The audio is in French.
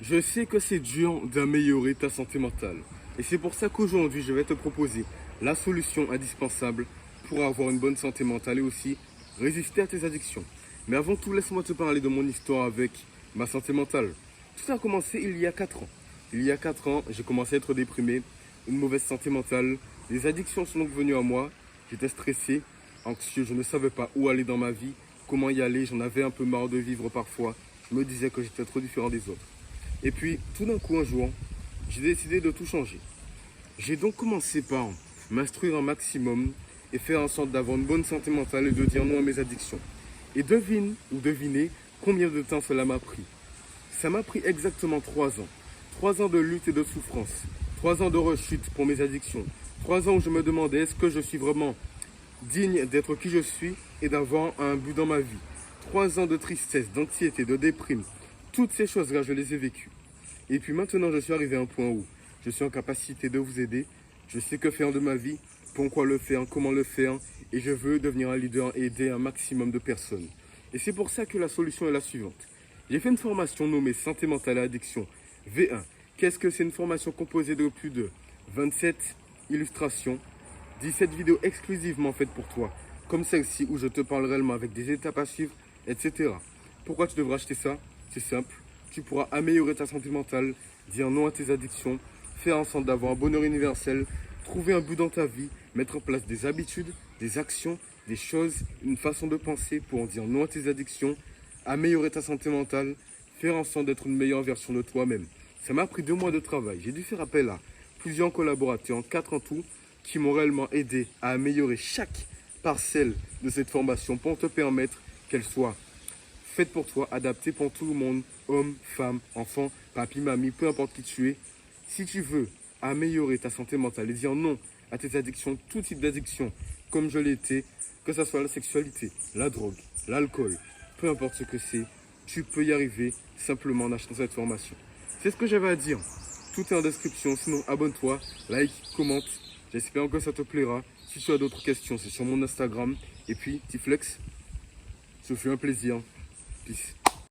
Je sais que c'est dur d'améliorer ta santé mentale. Et c'est pour ça qu'aujourd'hui, je vais te proposer la solution indispensable pour avoir une bonne santé mentale et aussi résister à tes addictions. Mais avant tout, laisse-moi te parler de mon histoire avec ma santé mentale. Tout a commencé il y a 4 ans. Il y a 4 ans, j'ai commencé à être déprimé, une mauvaise santé mentale. Les addictions sont donc venues à moi. J'étais stressé, anxieux, je ne savais pas où aller dans ma vie, comment y aller. J'en avais un peu marre de vivre parfois. Je me disais que j'étais trop différent des autres. Et puis, tout d'un coup, un jour, j'ai décidé de tout changer. J'ai donc commencé par m'instruire un maximum et faire en sorte d'avoir une bonne santé mentale et de dire non à mes addictions. Et devine ou devinez combien de temps cela m'a pris. Ça m'a pris exactement 3 ans. 3 ans de lutte et de souffrance. 3 ans de rechute pour mes addictions. 3 ans où je me demandais est-ce que je suis vraiment digne d'être qui je suis et d'avoir un but dans ma vie. 3 ans de tristesse, d'anxiété, de déprime. Toutes ces choses-là, je les ai vécues. Et puis maintenant, je suis arrivé à un point où je suis en capacité de vous aider. Je sais que faire de ma vie, pourquoi le faire, comment le faire. Et je veux devenir un leader et aider un maximum de personnes. Et c'est pour ça que la solution est la suivante. J'ai fait une formation nommée Santé mentale et addiction V1. Qu'est-ce que c'est? Une formation composée de plus de 27 illustrations, 17 vidéos exclusivement faites pour toi, comme celle-ci où je te parle réellement avec des étapes à suivre, etc. Pourquoi tu devras acheter ça? C'est simple. Tu pourras améliorer ta santé mentale, dire non à tes addictions, faire en sorte d'avoir un bonheur universel, trouver un but dans ta vie, mettre en place des habitudes, des actions, des choses, une façon de penser pour en dire non à tes addictions, améliorer ta santé mentale, faire en sorte d'être une meilleure version de toi-même. Ça m'a pris 2 mois de travail. J'ai dû faire appel à plusieurs collaborateurs, 4 en tout, qui m'ont réellement aidé à améliorer chaque parcelle de cette formation pour te permettre qu'elle soit faite pour toi, adaptée pour tout le monde, homme, femme, enfant, papy, mamie, peu importe qui tu es. Si tu veux améliorer ta santé mentale et dire non à tes addictions, tout type d'addiction, comme je l'étais, que ce soit la sexualité, la drogue, l'alcool, peu importe ce que c'est, tu peux y arriver simplement en achetant cette formation. C'est ce que j'avais à dire. Tout est en description, sinon abonne-toi, like, commente. J'espère que ça te plaira. Si tu as d'autres questions, c'est sur mon Instagram. Et puis, Tiflex, ce fut un plaisir. Peace.